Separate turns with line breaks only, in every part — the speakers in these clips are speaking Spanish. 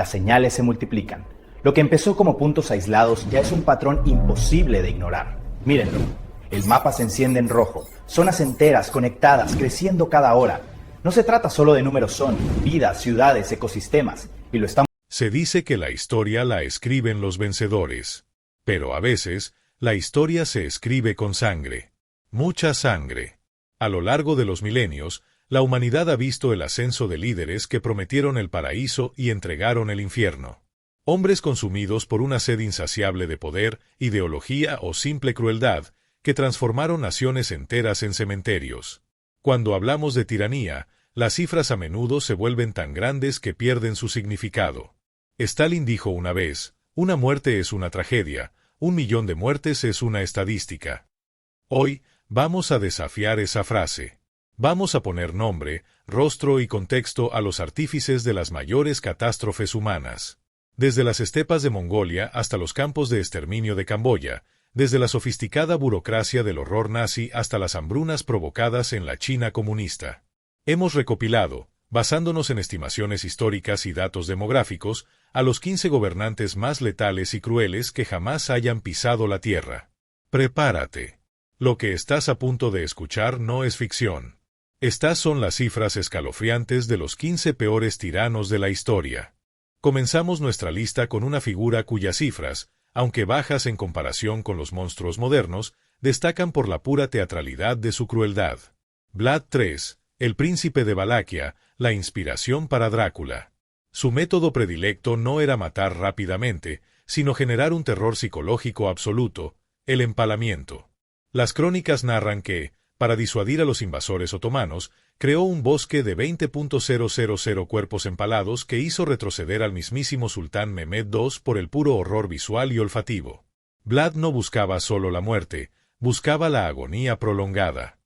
Las señales se multiplican. Lo que empezó como puntos aislados ya es un patrón imposible de ignorar. Mírenlo. El mapa se enciende en rojo. Zonas enteras, conectadas, creciendo cada hora. No se trata solo de números, son vidas, ciudades, ecosistemas. Y lo estamos...
Se dice que la historia la escriben los vencedores. Pero a veces, la historia se escribe con sangre. Mucha sangre. A lo largo de los milenios, la humanidad ha visto el ascenso de líderes que prometieron el paraíso y entregaron el infierno. Hombres consumidos por una sed insaciable de poder, ideología o simple crueldad, que transformaron naciones enteras en cementerios. Cuando hablamos de tiranía, las cifras a menudo se vuelven tan grandes que pierden su significado. Stalin dijo una vez, una muerte es una tragedia, 1 millón de muertes es una estadística. Hoy, vamos a desafiar esa frase. Vamos a poner nombre, rostro y contexto a los artífices de las mayores catástrofes humanas. Desde las estepas de Mongolia hasta los campos de exterminio de Camboya, desde la sofisticada burocracia del horror nazi hasta las hambrunas provocadas en la China comunista. Hemos recopilado, basándonos en estimaciones históricas y datos demográficos, a los 15 gobernantes más letales y crueles que jamás hayan pisado la tierra. Prepárate. Lo que estás a punto de escuchar no es ficción. Estas son las cifras escalofriantes de los 15 peores tiranos de la historia. Comenzamos nuestra lista con una figura cuyas cifras, aunque bajas en comparación con los monstruos modernos, destacan por la pura teatralidad de su crueldad. Vlad III, el príncipe de Valaquia, la inspiración para Drácula. Su método predilecto no era matar rápidamente, sino generar un terror psicológico absoluto, el empalamiento. Las crónicas narran que, para disuadir a los invasores otomanos, creó un bosque de 20.000 cuerpos empalados que hizo retroceder al mismísimo sultán Mehmed II por el puro horror visual y olfativo. Vlad no buscaba solo la muerte, buscaba la agonía prolongada.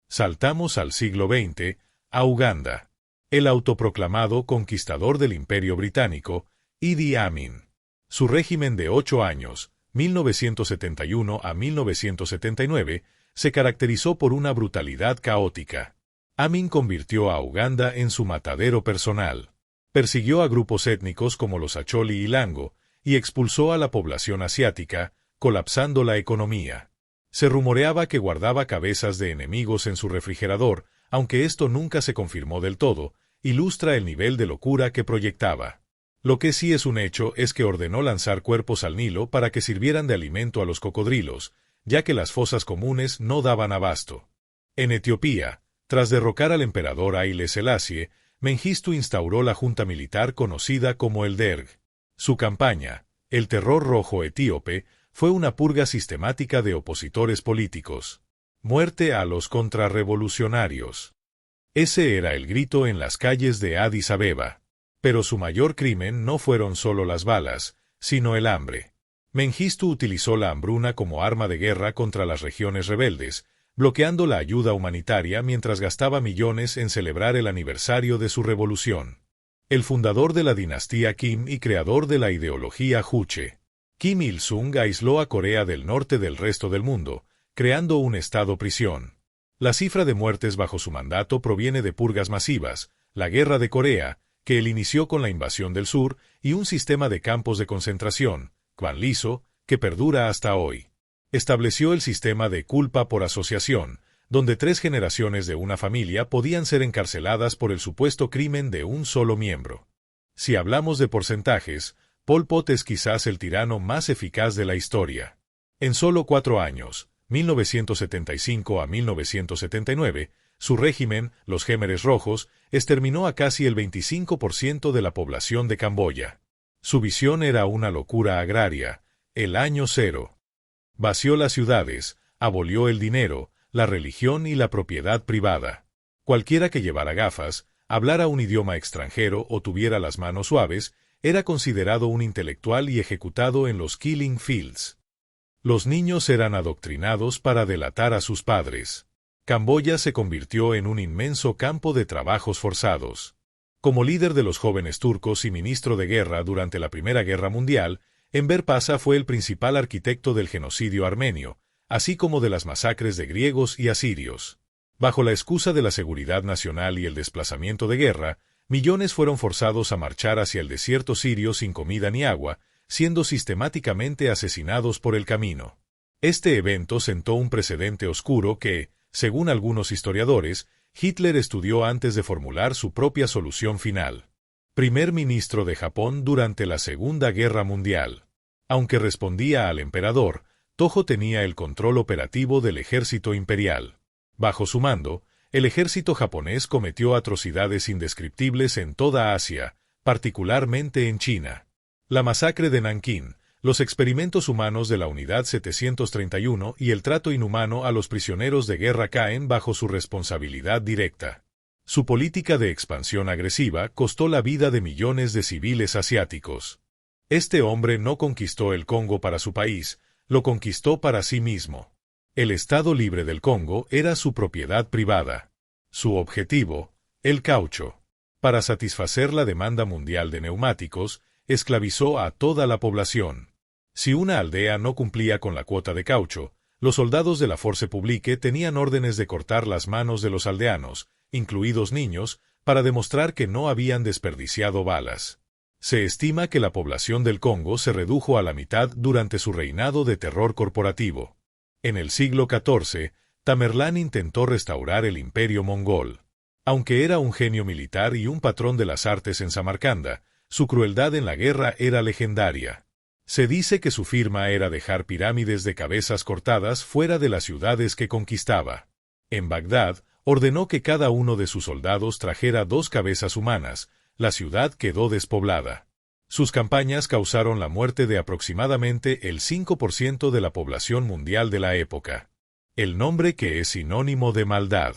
Saltamos al siglo XX, a Uganda. El autoproclamado conquistador del Imperio Británico, Idi Amin. Su régimen de 8 años, 1971 a 1979, se caracterizó por una brutalidad caótica. Amin convirtió a Uganda en su matadero personal. Persiguió a grupos étnicos como los Acholi y Lango, y expulsó a la población asiática, colapsando la economía. Se rumoreaba que guardaba cabezas de enemigos en su refrigerador, aunque esto nunca se confirmó del todo, ilustra el nivel de locura que proyectaba. Lo que sí es un hecho es que ordenó lanzar cuerpos al Nilo para que sirvieran de alimento a los cocodrilos, ya que las fosas comunes no daban abasto. En Etiopía, tras derrocar al emperador Haile Selassie, Mengistu instauró la junta militar conocida como el Derg. Su campaña, el Terror Rojo Etíope, fue una purga sistemática de opositores políticos. Muerte a los contrarrevolucionarios. Ese era el grito en las calles de Addis Abeba. Pero su mayor crimen no fueron solo las balas, sino el hambre. Mengistu utilizó la hambruna como arma de guerra contra las regiones rebeldes, bloqueando la ayuda humanitaria mientras gastaba millones en celebrar el aniversario de su revolución. El fundador de la dinastía Kim y creador de la ideología Juche. Kim Il-sung aisló a Corea del Norte del resto del mundo, creando un estado-prisión. La cifra de muertes bajo su mandato proviene de purgas masivas, la Guerra de Corea, que él inició con la invasión del sur, y un sistema de campos de concentración, Kwanliso, que perdura hasta hoy. Estableció el sistema de culpa por asociación, donde 3 generaciones de una familia podían ser encarceladas por el supuesto crimen de un solo miembro. Si hablamos de porcentajes, Pol Pot es quizás el tirano más eficaz de la historia. En solo 4 años, 1975 a 1979, su régimen, los Khmeres Rojos, exterminó a casi el 25% de la población de Camboya. Su visión era una locura agraria, el año cero. Vació las ciudades, abolió el dinero, la religión y la propiedad privada. Cualquiera que llevara gafas, hablara un idioma extranjero o tuviera las manos suaves, era considerado un intelectual y ejecutado en los Killing Fields. Los niños eran adoctrinados para delatar a sus padres. Camboya se convirtió en un inmenso campo de trabajos forzados. Como líder de los jóvenes turcos y ministro de guerra durante la Primera Guerra Mundial, Enver Paşa fue el principal arquitecto del genocidio armenio, así como de las masacres de griegos y asirios. Bajo la excusa de la seguridad nacional y el desplazamiento de guerra, millones fueron forzados a marchar hacia el desierto sirio sin comida ni agua, siendo sistemáticamente asesinados por el camino. Este evento sentó un precedente oscuro que, según algunos historiadores, Hitler estudió antes de formular su propia solución final. Primer ministro de Japón durante la Segunda Guerra Mundial. Aunque respondía al emperador, Tojo tenía el control operativo del ejército imperial. Bajo su mando, el ejército japonés cometió atrocidades indescriptibles en toda Asia, particularmente en China. La masacre de Nankín, los experimentos humanos de la Unidad 731 y el trato inhumano a los prisioneros de guerra caen bajo su responsabilidad directa. Su política de expansión agresiva costó la vida de millones de civiles asiáticos. Este hombre no conquistó el Congo para su país, lo conquistó para sí mismo. El Estado Libre del Congo era su propiedad privada. Su objetivo, el caucho. Para satisfacer la demanda mundial de neumáticos, esclavizó a toda la población. Si una aldea no cumplía con la cuota de caucho, los soldados de la Force Publique tenían órdenes de cortar las manos de los aldeanos, incluidos niños, para demostrar que no habían desperdiciado balas. Se estima que la población del Congo se redujo a la mitad durante su reinado de terror corporativo. En el siglo XIV, Tamerlán intentó restaurar el imperio mongol. Aunque era un genio militar y un patrón de las artes en Samarcanda, su crueldad en la guerra era legendaria. Se dice que su firma era dejar pirámides de cabezas cortadas fuera de las ciudades que conquistaba. En Bagdad, ordenó que cada uno de sus soldados trajera 2 cabezas humanas. La ciudad quedó despoblada. Sus campañas causaron la muerte de aproximadamente el 5% de la población mundial de la época. El nombre que es sinónimo de maldad.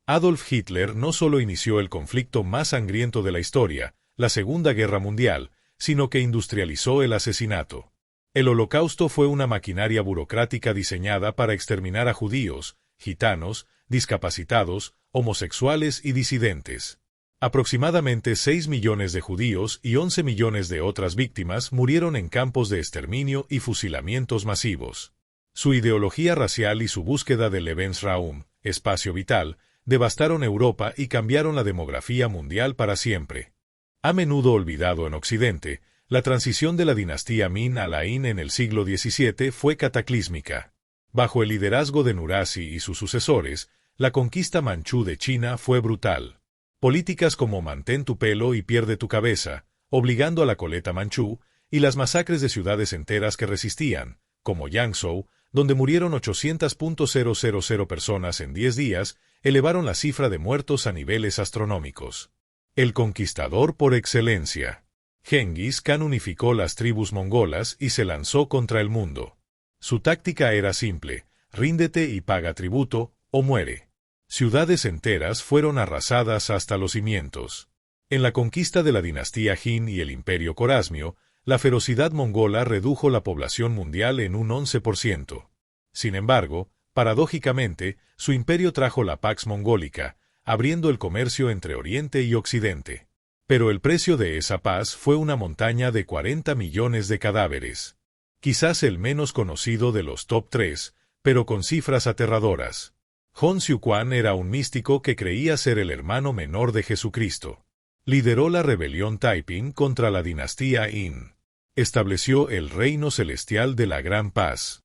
Adolf Hitler no solo inició el conflicto más sangriento de la historia, la Segunda Guerra Mundial, sino que industrializó el asesinato. El Holocausto fue una maquinaria burocrática diseñada para exterminar a judíos, gitanos, discapacitados, homosexuales y disidentes. Aproximadamente 6 millones de judíos y 11 millones de otras víctimas murieron en campos de exterminio y fusilamientos masivos. Su ideología racial y su búsqueda del Lebensraum, espacio vital, devastaron Europa y cambiaron la demografía mundial para siempre. A menudo olvidado en Occidente, la transición de la dinastía Min a la In en el siglo XVII fue cataclísmica. Bajo el liderazgo de Nurhaci y sus sucesores, la conquista manchú de China fue brutal. Políticas como mantén tu pelo y pierde tu cabeza, obligando a la coleta manchú, y las masacres de ciudades enteras que resistían, como Yangzhou, donde murieron 800.000 personas en 10 días, elevaron la cifra de muertos a niveles astronómicos. El conquistador por excelencia. Genghis Khan unificó las tribus mongolas y se lanzó contra el mundo. Su táctica era simple: ríndete y paga tributo, o muere. Ciudades enteras fueron arrasadas hasta los cimientos. En la conquista de la dinastía Jin y el imperio Corasmio, la ferocidad mongola redujo la población mundial en un 11%. Sin embargo, paradójicamente, su imperio trajo la Pax Mongólica, abriendo el comercio entre Oriente y Occidente. Pero el precio de esa paz fue una montaña de 40 millones de cadáveres. Quizás el menos conocido de los top 3, pero con cifras aterradoras. Hon Xiuquan era un místico que creía ser el hermano menor de Jesucristo. Lideró la rebelión Taiping contra la dinastía In. Estableció el reino celestial de la Gran Paz.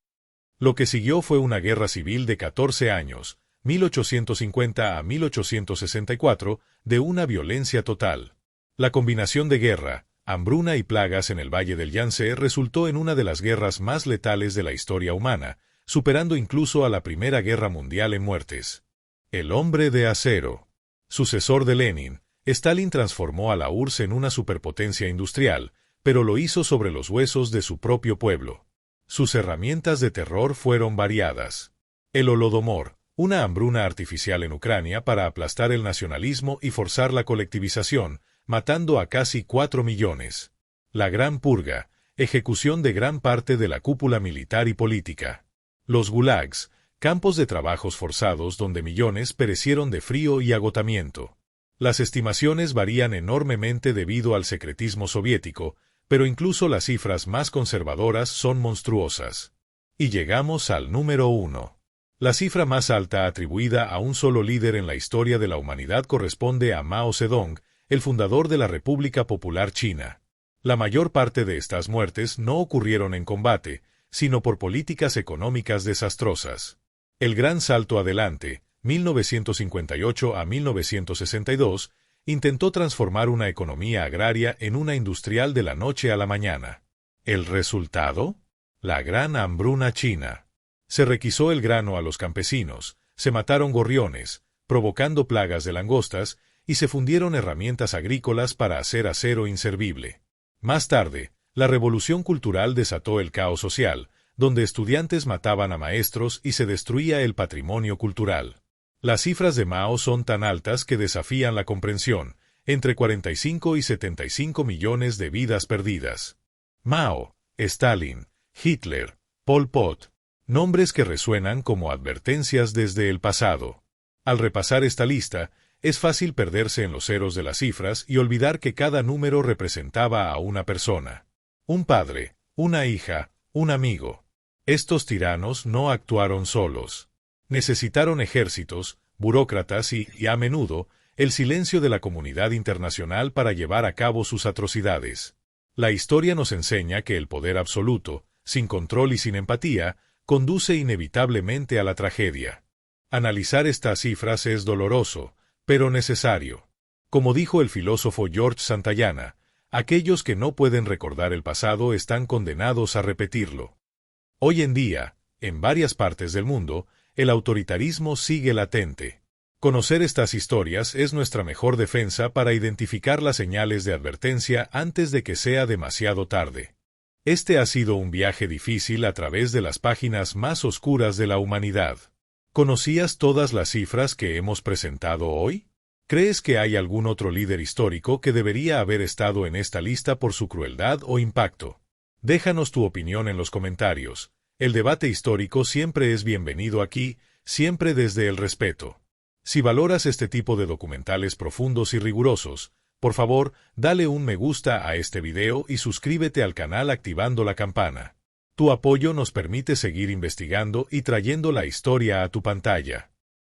Lo que siguió fue una guerra civil de 14 años, 1850 a 1864, de una violencia total. La combinación de guerra, hambruna y plagas en el valle del Yangtze resultó en una de las guerras más letales de la historia humana, superando incluso a la Primera Guerra Mundial en muertes. El hombre de acero. Sucesor de Lenin, Stalin transformó a la URSS en una superpotencia industrial, pero lo hizo sobre los huesos de su propio pueblo. Sus herramientas de terror fueron variadas. El Holodomor, una hambruna artificial en Ucrania para aplastar el nacionalismo y forzar la colectivización, matando a casi 4 millones. La Gran Purga, ejecución de gran parte de la cúpula militar y política. Los gulags, campos de trabajos forzados donde millones perecieron de frío y agotamiento. Las estimaciones varían enormemente debido al secretismo soviético, pero incluso las cifras más conservadoras son monstruosas. Y llegamos al número 1. La cifra más alta atribuida a un solo líder en la historia de la humanidad corresponde a Mao Zedong, el fundador de la República Popular China. La mayor parte de estas muertes no ocurrieron en combate, sino por políticas económicas desastrosas. El Gran Salto Adelante, 1958 a 1962, intentó transformar una economía agraria en una industrial de la noche a la mañana. ¿El resultado? La Gran Hambruna China. Se requisó el grano a los campesinos, se mataron gorriones, provocando plagas de langostas, y se fundieron herramientas agrícolas para hacer acero inservible. Más tarde, la Revolución Cultural desató el caos social, donde estudiantes mataban a maestros y se destruía el patrimonio cultural. Las cifras de Mao son tan altas que desafían la comprensión, entre 45 y 75 millones de vidas perdidas. Mao, Stalin, Hitler, Pol Pot, nombres que resuenan como advertencias desde el pasado. Al repasar esta lista, es fácil perderse en los ceros de las cifras y olvidar que cada número representaba a una persona. Un padre, una hija, un amigo. Estos tiranos no actuaron solos. Necesitaron ejércitos, burócratas y, a menudo, el silencio de la comunidad internacional para llevar a cabo sus atrocidades. La historia nos enseña que el poder absoluto, sin control y sin empatía, conduce inevitablemente a la tragedia. Analizar estas cifras es doloroso, pero necesario. Como dijo el filósofo George Santayana, aquellos que no pueden recordar el pasado están condenados a repetirlo. Hoy en día, en varias partes del mundo, el autoritarismo sigue latente. Conocer estas historias es nuestra mejor defensa para identificar las señales de advertencia antes de que sea demasiado tarde. Este ha sido un viaje difícil a través de las páginas más oscuras de la humanidad. ¿Conocías todas las cifras que hemos presentado hoy? ¿Crees que hay algún otro líder histórico que debería haber estado en esta lista por su crueldad o impacto? Déjanos tu opinión en los comentarios. El debate histórico siempre es bienvenido aquí, siempre desde el respeto. Si valoras este tipo de documentales profundos y rigurosos, por favor, dale un me gusta a este video y suscríbete al canal activando la campana. Tu apoyo nos permite seguir investigando y trayendo la historia a tu pantalla.